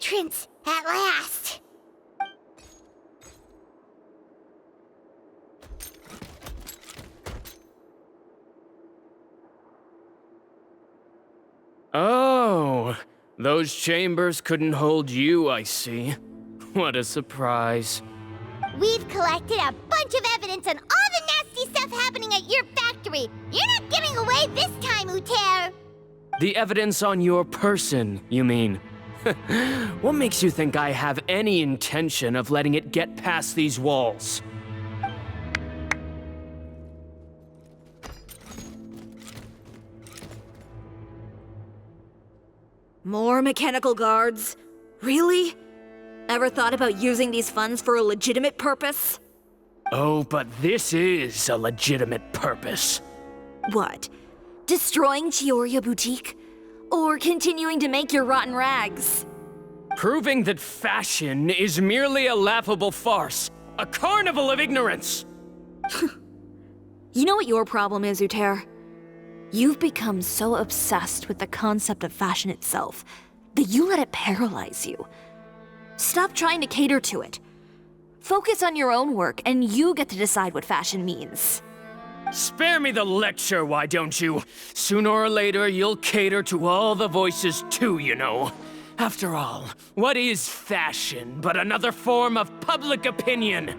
entrance, at last! Oh, those chambers couldn't hold you, I see. What a surprise. We've collected a bunch of evidence on all the nasty stuff happening at your factory. You're not getting away this time, Uter! The evidence on your person, you mean? What makes you think I have any intention of letting it get past these walls? More mechanical guards? Really? Ever thought about using these funds for a legitimate purpose? Oh, but this is a legitimate purpose. What? Destroying Chioriya Boutique? Or continuing to make your rotten rags? Proving that fashion is merely a laughable farce. A carnival of ignorance! You know what your problem is, Uter? You've become so obsessed with the concept of fashion itself that you let it paralyze you. Stop trying to cater to it. Focus on your own work, and you get to decide what fashion means. Spare me the lecture, why don't you? Sooner or later, you'll cater to all the voices too, you know. After all, what is fashion but another form of public opinion?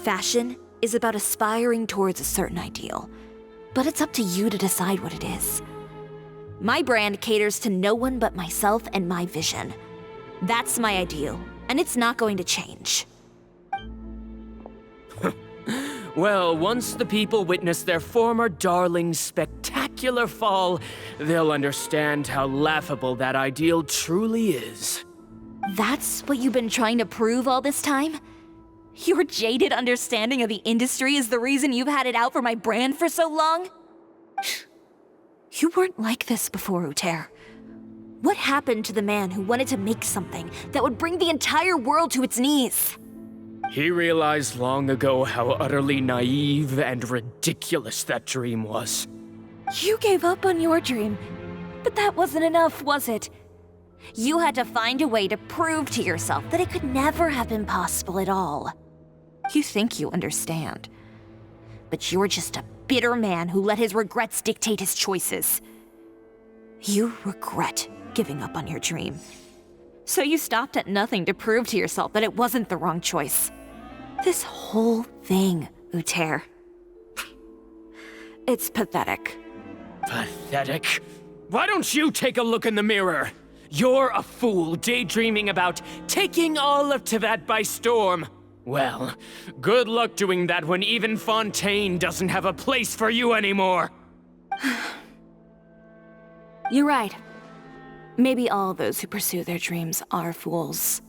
Fashion is about aspiring towards a certain ideal, but it's up to you to decide what it is. My brand caters to no one but myself and my vision. That's my ideal, and it's not going to change. Well, once the people witness their former darling's spectacular fall, they'll understand how laughable that ideal truly is. That's what you've been trying to prove all this time? Your jaded understanding of the industry is the reason you've had it out for my brand for so long? You weren't like this before, Uter. What happened to the man who wanted to make something that would bring the entire world to its knees? He realized long ago how utterly naive and ridiculous that dream was. You gave up on your dream, but that wasn't enough, was it? You had to find a way to prove to yourself that it could never have been possible at all. You think you understand, but you're just a bitter man who let his regrets dictate his choices. You regret giving up on your dream. So you stopped at nothing to prove to yourself that it wasn't the wrong choice. This whole thing, Uter. It's pathetic. Pathetic? Why don't you take a look in the mirror? You're a fool daydreaming about taking all of Teyvat by storm. Well, good luck doing that when even Fontaine doesn't have a place for you anymore. You're right. Maybe all those who pursue their dreams are fools.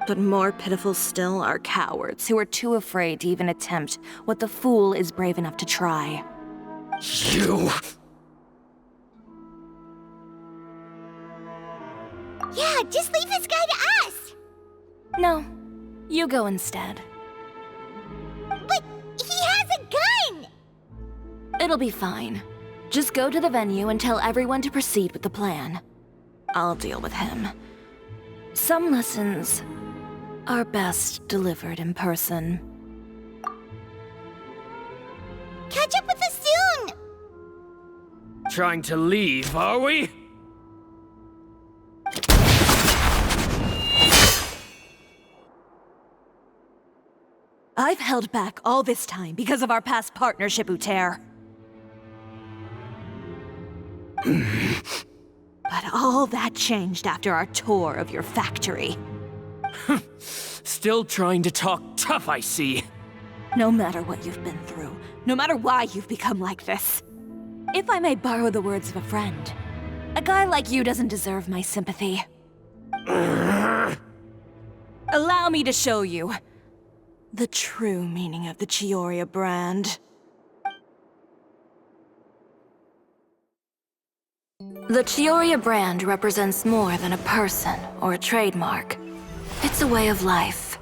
But more pitiful still are cowards who are too afraid to even attempt what the fool is brave enough to try. You! Yeah, just leave this guy to us! No, you go instead. But he has a gun! It'll be fine. Just go to the venue and tell everyone to proceed with the plan. I'll deal with him. Some lessons are best delivered in person. Catch up with us soon! Trying to leave, are we? I've held back all this time because of our past partnership, Uter. But all that changed after our tour of your factory. Still trying to talk tough, I see. No matter what you've been through, no matter why you've become like this. If I may borrow the words of a friend, a guy like you doesn't deserve my sympathy. Allow me to show you the true meaning of the Chioriya brand. The Chioriya brand represents more than a person or a trademark. It's a way of life.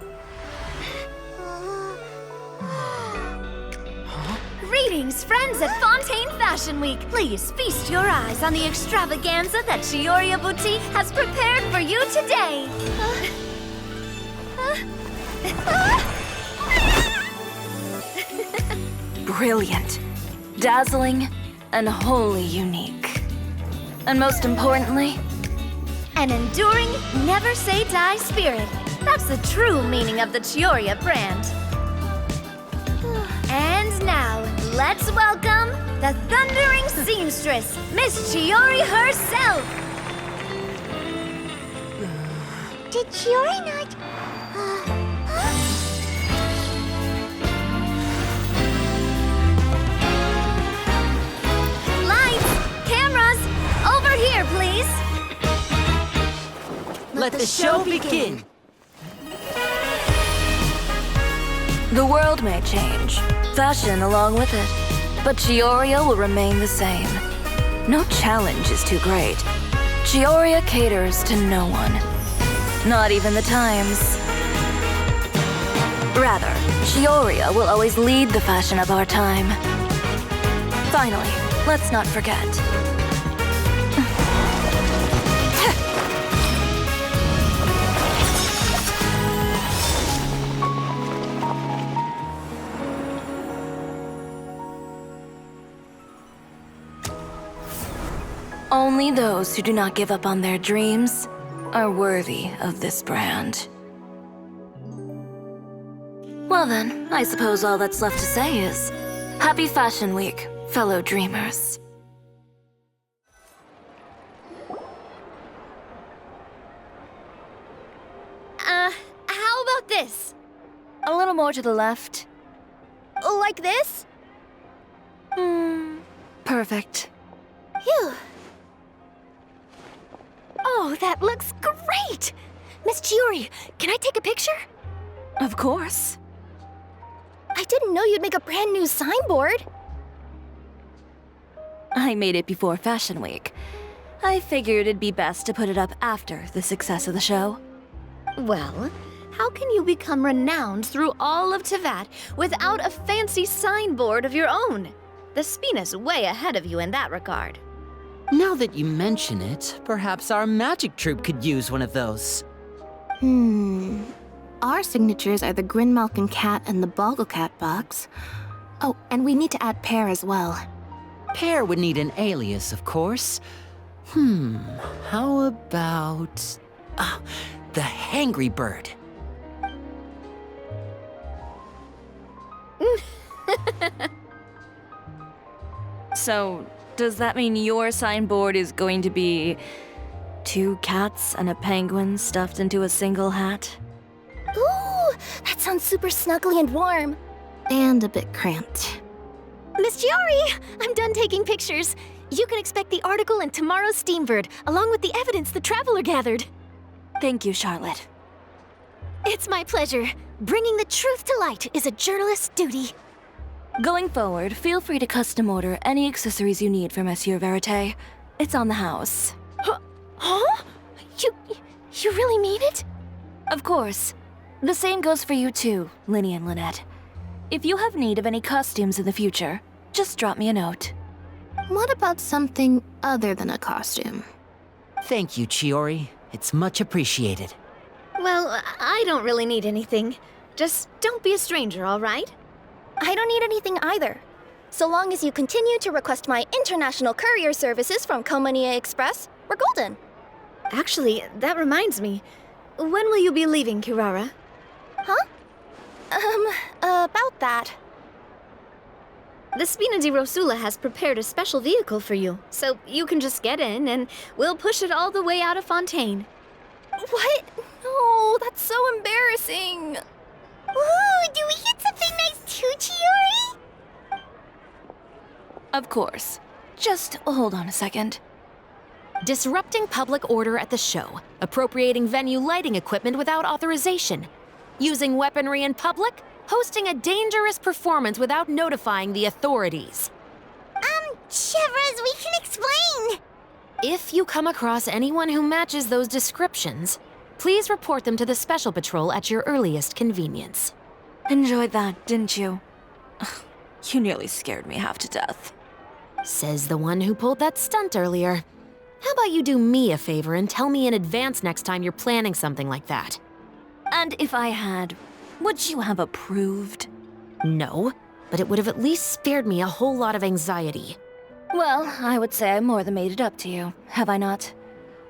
Greetings, friends at Fontaine Fashion Week. Please feast your eyes on the extravaganza that Chioriya Boutique has prepared for you today. Brilliant, dazzling, and wholly unique. And most importantly, An enduring, never-say-die spirit. That's the true meaning of the Chioriya brand. And now, let's welcome the thundering seamstress, Miss Chioriya herself. Did Chioriya not... Lights, cameras, over here, please. Let the show begin! the world may change, fashion along with it, but Chioriya will remain the same. No challenge is too great. Chioriya caters to no one. Not even the times. Rather, Chioriya will always lead the fashion of our time. Finally, let's not forget. Only those who do not give up on their dreams are worthy of this brand. Well then, I suppose all that's left to say is, Happy Fashion Week, fellow dreamers. How about this? A little more to the left. Like this? Perfect. Phew. Oh, that looks great! Miss Chioriya, can I take a picture? Of course. I didn't know you'd make a brand new signboard. I made it before Fashion Week. I figured it'd be best to put it up after the success of the show. Well, how can you become renowned through all of Teyvat without a fancy signboard of your own? The Spina's way ahead of you in that regard. Now that you mention it, perhaps our magic troupe could use one of those. Our signatures are the Grinmalkin cat and the Bogglecat box. Oh, and we need to add Pear as well. Pear would need an alias, of course. How about... the Hangry Bird. So, does that mean your signboard is going to be 2 cats and a penguin stuffed into a single hat? Ooh, that sounds super snuggly and warm. And a bit cramped. Miss Chioriya, I'm done taking pictures. You can expect the article in tomorrow's Steambird, along with the evidence the Traveler gathered. Thank you, Charlotte. It's my pleasure. Bringing the truth to light is a journalist's duty. Going forward, feel free to custom order any accessories you need for Monsieur Verite. It's on the house. Huh? You really mean it? Of course. The same goes for you too, Linny and Lynette. If you have need of any costumes in the future, just drop me a note. What about something other than a costume? Thank you, Chiori. It's much appreciated. Well, I don't really need anything. Just don't be a stranger, all right? I don't need anything either. So long as you continue to request my international courier services from Komania Express, we're golden. Actually, that reminds me. When will you be leaving, Kirara? Huh? About that. The Spina di Rosula has prepared a special vehicle for you, so you can just get in and we'll push it all the way out of Fontaine. What? No, that's so embarrassing. Ooh, do we get something nice too, Chiori? Of course. Just hold on a second. Disrupting public order at the show, appropriating venue lighting equipment without authorization, using weaponry in public, hosting a dangerous performance without notifying the authorities. Chevras, we can explain. If you come across anyone who matches those descriptions, please report them to the Special Patrol at your earliest convenience. Enjoyed that, didn't you? Ugh, You nearly scared me half to death. Says the one who pulled that stunt earlier. How about you do me a favor and tell me in advance next time you're planning something like that? And if I had, would you have approved? No, but it would have at least spared me a whole lot of anxiety. Well, I would say I more than made it up to you, have I not?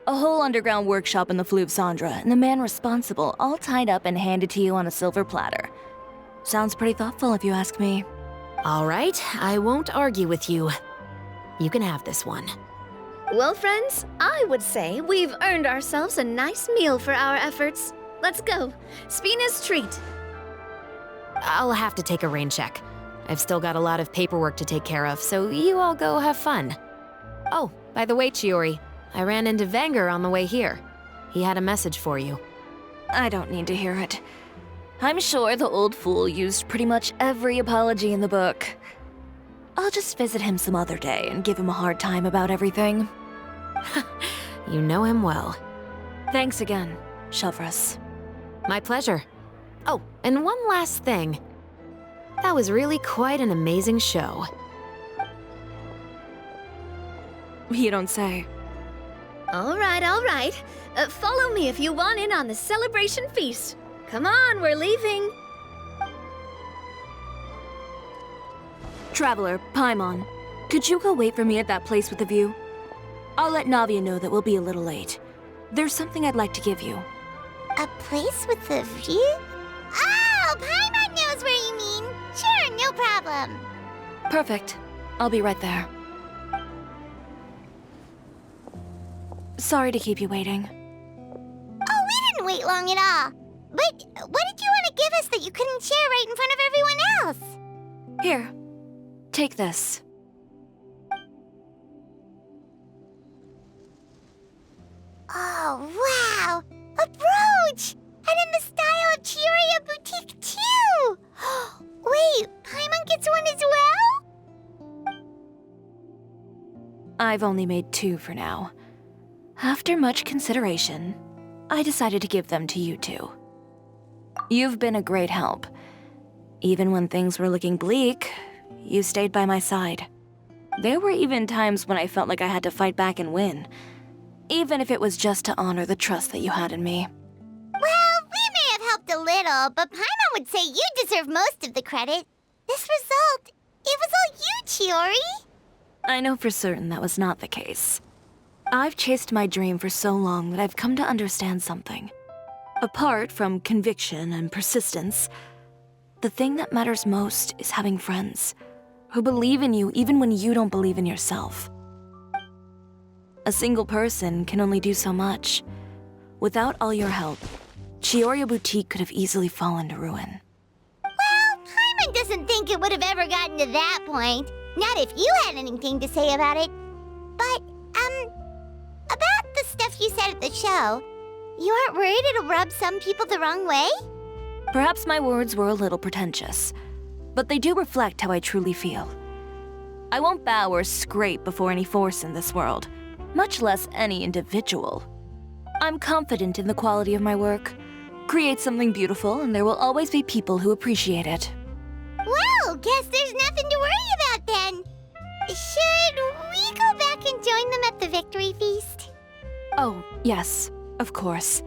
A whole underground workshop in the Fleuve Cendra, and the man responsible all tied up and handed to you on a silver platter. Sounds pretty thoughtful if you ask me. All right, I won't argue with you. You can have this one. Well, friends, I would say we've earned ourselves a nice meal for our efforts. Let's go. Spina's treat. I'll have to take a rain check. I've still got a lot of paperwork to take care of, so you all go have fun. Oh, by the way, Chiori, I ran into Venger on the way here. He had a message for you. I don't need to hear it. I'm sure the old fool used pretty much every apology in the book. I'll just visit him some other day and give him a hard time about everything. You know him well. Thanks again, Shelvrus. My pleasure. Oh, and one last thing. That was really quite an amazing show. You don't say. All right, all right. Follow me if you want in on the celebration feast. Come on, we're leaving. Traveler, Paimon, could you go wait for me at that place with the view? I'll let Navia know that we'll be a little late. There's something I'd like to give you. A place with a view? Oh, Paimon knows where you mean. Sure, no problem. Perfect. I'll be right there. Sorry to keep you waiting. Oh, we didn't wait long at all. But what did you want to give us that you couldn't share right in front of everyone else? Here, take this. Oh, wow! A brooch! And in the style of Chioriya boutique, too! Wait, Paimon gets one as well? I've only made 2 for now. After much consideration, I decided to give them to you two. You've been a great help. Even when things were looking bleak, you stayed by my side. There were even times when I felt like I had to fight back and win, even if it was just to honor the trust that you had in me. Well, we may have helped a little, but Paimon would say you deserve most of the credit. This result, it was all you, Chiori. I know for certain that was not the case. I've chased my dream for so long that I've come to understand something. Apart from conviction and persistence, the thing that matters most is having friends who believe in you even when you don't believe in yourself. A single person can only do so much. Without all your help, Chioriya Boutique could have easily fallen to ruin. Well, Paimon doesn't think it would have ever gotten to that point. Not if you had anything to say about it. But, about the stuff you said at the show, you aren't worried it'll rub some people the wrong way? Perhaps my words were a little pretentious, but they do reflect how I truly feel. I won't bow or scrape before any force in this world, much less any individual. I'm confident in the quality of my work. Create something beautiful, and there will always be people who appreciate it. Well, guess there's nothing to worry about then. Should we go back and join them at the victory feast? Oh, yes, of course.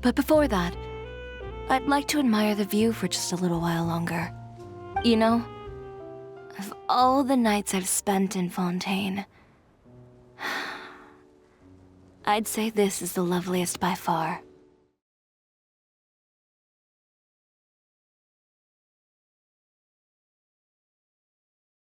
But before that, I'd like to admire the view for just a little while longer. You know, of all the nights I've spent in Fontaine, I'd say this is the loveliest by far.